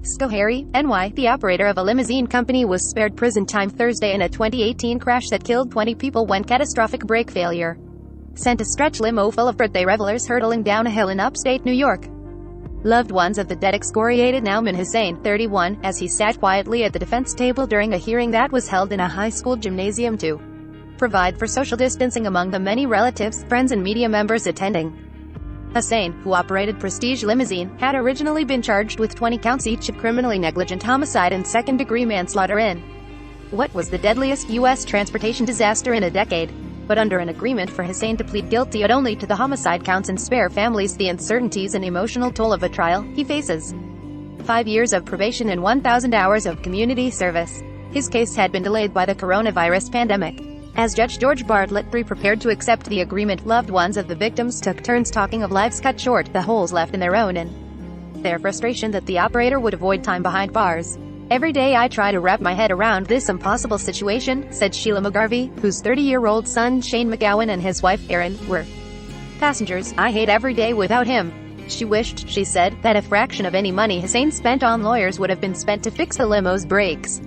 Schoharie, NY, the operator of a limousine company, was spared prison time Thursday in a 2018 crash that killed 20 people when catastrophic brake failure sent a stretch limo full of birthday revelers hurtling down a hill in upstate New York. Loved ones of the dead excoriated Nauman Hussein, 31, as he sat quietly at the defense table during a hearing that was held in a high school gymnasium to provide for social distancing among the many relatives, friends and media members attending. Hussein, who operated Prestige Limousine, had originally been charged with 20 counts each of criminally negligent homicide and second-degree manslaughter in what was the deadliest U.S. transportation disaster in a decade. But under an agreement for Hussein to plead guilty only to the homicide counts and spare families the uncertainties and emotional toll of a trial, he faces 5 years of probation and 1,000 hours of community service. His case had been delayed by the coronavirus pandemic. As Judge George Bartlett prepared to accept the agreement, loved ones of the victims took turns talking of lives cut short, the holes left in their own, and their frustration that the operator would avoid time behind bars. "Every day I try to wrap my head around this impossible situation," said Sheila McGarvey, whose 30-year-old son Shane McGowan and his wife Erin were passengers. "I hate every day without him." She wished, she said, that a fraction of any money Hussein spent on lawyers would have been spent to fix the limo's brakes.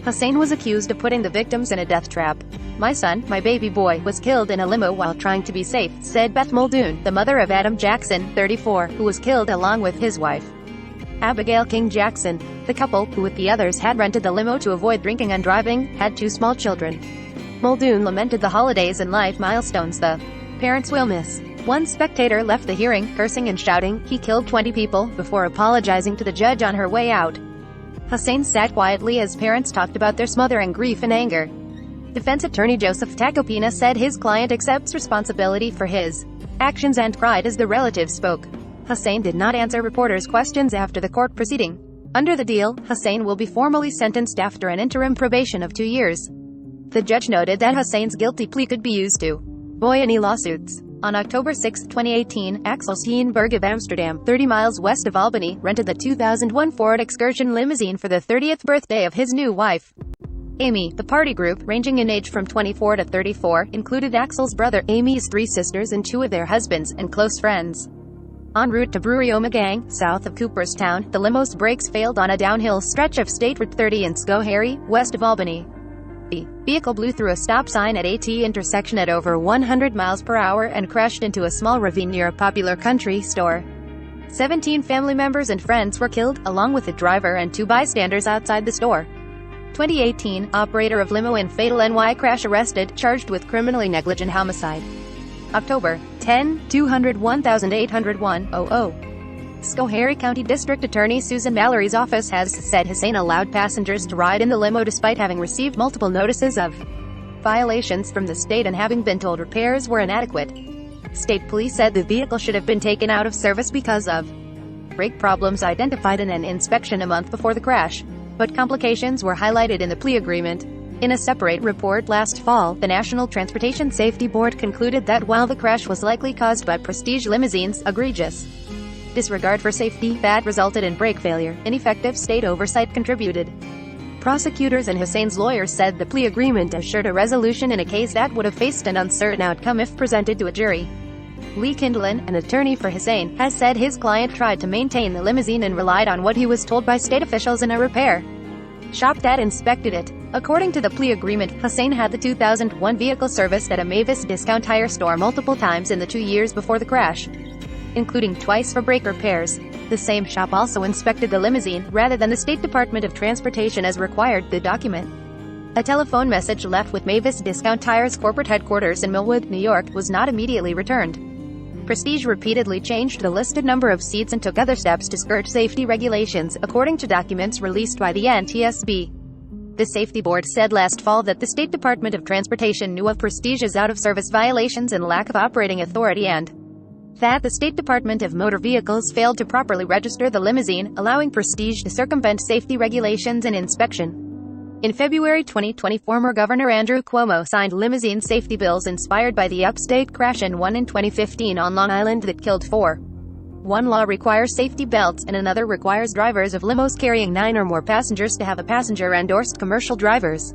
Hussein was accused of putting the victims in a death trap. "My son, my baby boy, was killed in a limo while trying to be safe," said Beth Muldoon, the mother of Adam Jackson, 34, who was killed along with his wife, Abigail King Jackson. The couple, who with the others had rented the limo to avoid drinking and driving, had 2 small children. Muldoon lamented the holidays and life milestones the parents will miss. One spectator left the hearing, cursing and shouting, "He killed 20 people," before apologizing to the judge on her way out. Hussein sat quietly as parents talked about their smothering grief and anger. Defense attorney Joseph Tacopina said his client accepts responsibility for his actions and cried as the relatives spoke. Hussein did not answer reporters' questions after the court proceeding. Under the deal, Hussein will be formally sentenced after an interim probation of 2 years. The judge noted that Hussein's guilty plea could be used to avoid any lawsuits. On October 6, 2018, Axel Steenberg of Amsterdam, 30 miles west of Albany, rented the 2001 Ford Excursion limousine for the 30th birthday of his new wife, Amy. The party group, ranging in age from 24 to 34, included Axel's brother, Amy's 3 sisters and 2 of their husbands, and close friends. En route to Brewery Omegang, south of Cooperstown, the limo's brakes failed on a downhill stretch of State Route 30 in Schoharie, west of Albany. The vehicle blew through a stop sign at AT intersection at over 100 miles per hour and crashed into a small ravine near a popular country store. 17 family members and friends were killed, along with the driver and 2 bystanders outside the store. 2018, operator of limo in fatal NY crash arrested, charged with criminally negligent homicide. October 10, 201,801, Schoharie County District Attorney Susan Mallory's office has said Hussein allowed passengers to ride in the limo despite having received multiple notices of violations from the state and having been told repairs were inadequate. State police said the vehicle should have been taken out of service because of brake problems identified in an inspection a month before the crash. But complications were highlighted in the plea agreement. In a separate report last fall, the National Transportation Safety Board concluded that while the crash was likely caused by Prestige Limousines' egregious disregard for safety that resulted in brake failure, ineffective state oversight contributed. Prosecutors and Hussein's lawyers said the plea agreement assured a resolution in a case that would have faced an uncertain outcome if presented to a jury. Lee Kindlen, an attorney for Hussein, has said his client tried to maintain the limousine and relied on what he was told by state officials in a repair shop that inspected it. According to the plea agreement, Hussein had the 2001 vehicle serviced at a Mavis discount tire store multiple times in the 2 years before the crash, including twice for brake repairs. The same shop also inspected the limousine, rather than the State Department of Transportation as required, the document. A telephone message left with Mavis Discount Tire's corporate headquarters in Millwood, New York, was not immediately returned. Prestige repeatedly changed the listed number of seats and took other steps to skirt safety regulations, according to documents released by the NTSB. The Safety Board said last fall that the State Department of Transportation knew of Prestige's out-of-service violations and lack of operating authority, and that the State Department of Motor Vehicles failed to properly register the limousine, allowing Prestige to circumvent safety regulations and inspection. In February 2020, former Governor Andrew Cuomo signed limousine safety bills inspired by the upstate crash and one in 2015 on Long Island that killed 4. One law requires safety belts, and another requires drivers of limos carrying 9 or more passengers to have a passenger-endorsed commercial driver's